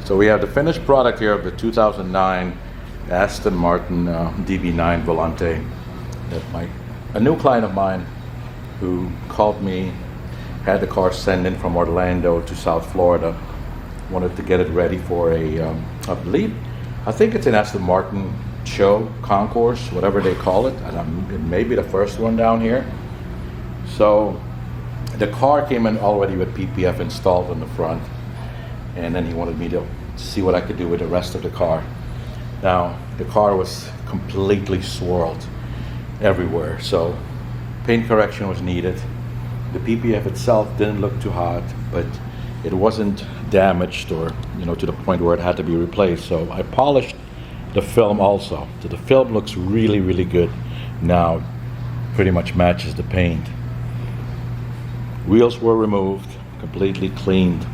So we have the finished product here of the 2009 Aston Martin DB9 Volante that a new client of mine who called me, had the car sent in from Orlando to South Florida, wanted to get it ready for I think it's an Aston Martin show, concourse, whatever they call it, and it may be the first one down here. So the car came in already with PPF installed on the front, and then he wanted me to see what I could do with the rest of the car. Now, the car was completely swirled everywhere, so paint correction was needed. The PPF itself didn't look too hot, but it wasn't damaged or to the point where it had to be replaced. So I polished the film also. So the film looks really, really good now. Pretty much matches the paint. Wheels were removed, completely cleaned.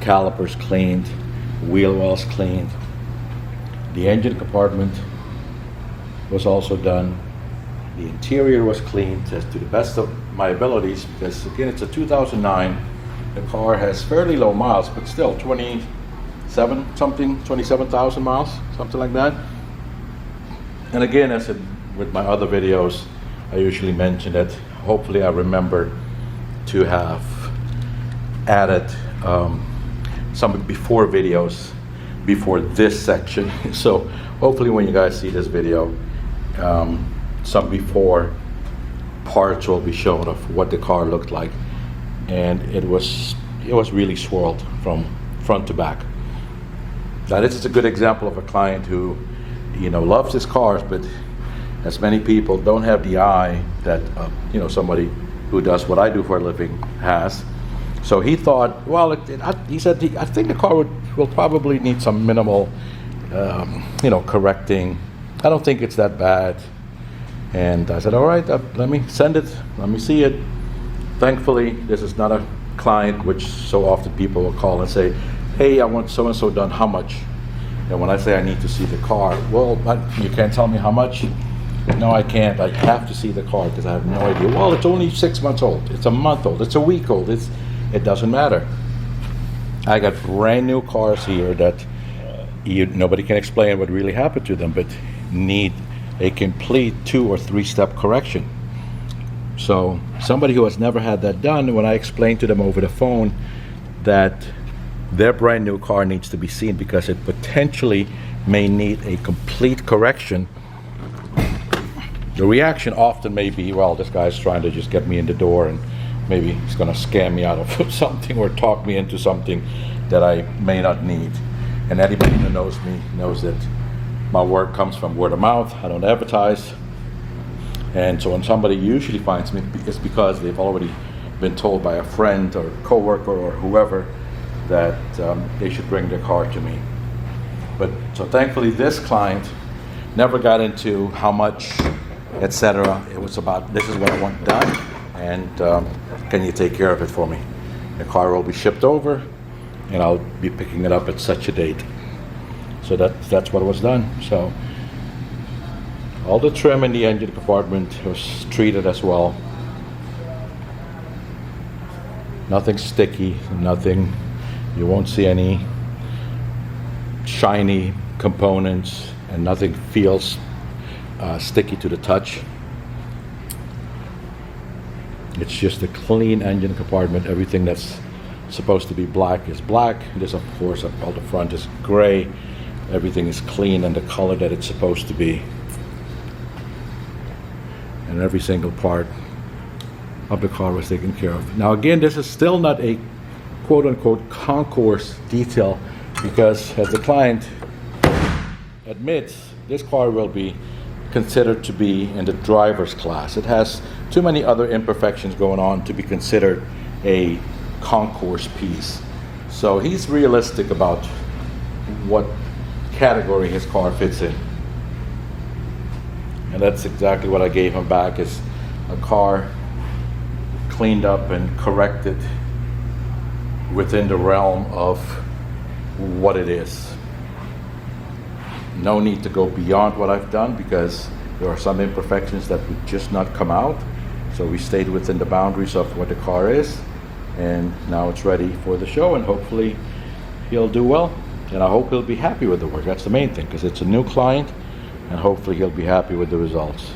Calipers cleaned, wheel wells cleaned. The engine compartment was also done. The interior was cleaned to the best of my abilities, because again, it's a 2009. The car has fairly low miles, but still 27,000 miles, something like that. And again, as with my other videos, I usually mention that hopefully I remember to have added some before videos before this section. So hopefully when you guys see this video, some before parts will be shown of what the car looked like, and it was really swirled from front to back. Now this is a good example of a client who loves his cars, but as many people don't have the eye that somebody who does what I do for a living has. So he thought, well, he said, I think the car will probably need some minimal, correcting. I don't think it's that bad. And I said, all right, let me send it. Let me see it. Thankfully, this is not a client which so often people will call and say, hey, I want so-and-so done, how much? And when I say I need to see the car, well, you can't tell me how much? No, I can't. I have to see the car because I have no idea. Well, it's only 6 months old. It's a month old. It's a week old. It doesn't matter. I got brand new cars here that nobody can explain what really happened to them, but need a complete 2 or 3 step correction. So somebody who has never had that done, when I explained to them over the phone that their brand new car needs to be seen because it potentially may need a complete correction, the reaction often may be, well, this guy's trying to just get me in the door and maybe he's going to scam me out of something or talk me into something that I may not need. And anybody who knows me knows that my work comes from word of mouth. I don't advertise. And so when somebody usually finds me, it's because they've already been told by a friend or coworker or whoever that they should bring their car to me. But so thankfully this client never got into how much, etc. It was about, this is what I want done, and can you take care of it for me? The car will be shipped over, and I'll be picking it up at such a date. So that's what was done. So all the trim in the engine compartment was treated as well. Nothing sticky, nothing. You won't see any shiny components, and nothing feels sticky to the touch. It's just a clean engine compartment. Everything that's supposed to be black is black. This, of course, all the front is gray. Everything is clean and the color that it's supposed to be. And every single part of the car was taken care of. Now again, this is still not a quote-unquote concourse detail, because as the client admits, this car will be considered to be in the driver's class. It has too many other imperfections going on to be considered a concourse piece. So he's realistic about what category his car fits in. And that's exactly what I gave him back, is a car cleaned up and corrected within the realm of what it is. No need to go beyond what I've done, because there are some imperfections that would just not come out. So we stayed within the boundaries of what the car is, and now it's ready for the show, and hopefully he'll do well, and I hope he'll be happy with the work. That's the main thing, because it's a new client, and hopefully he'll be happy with the results.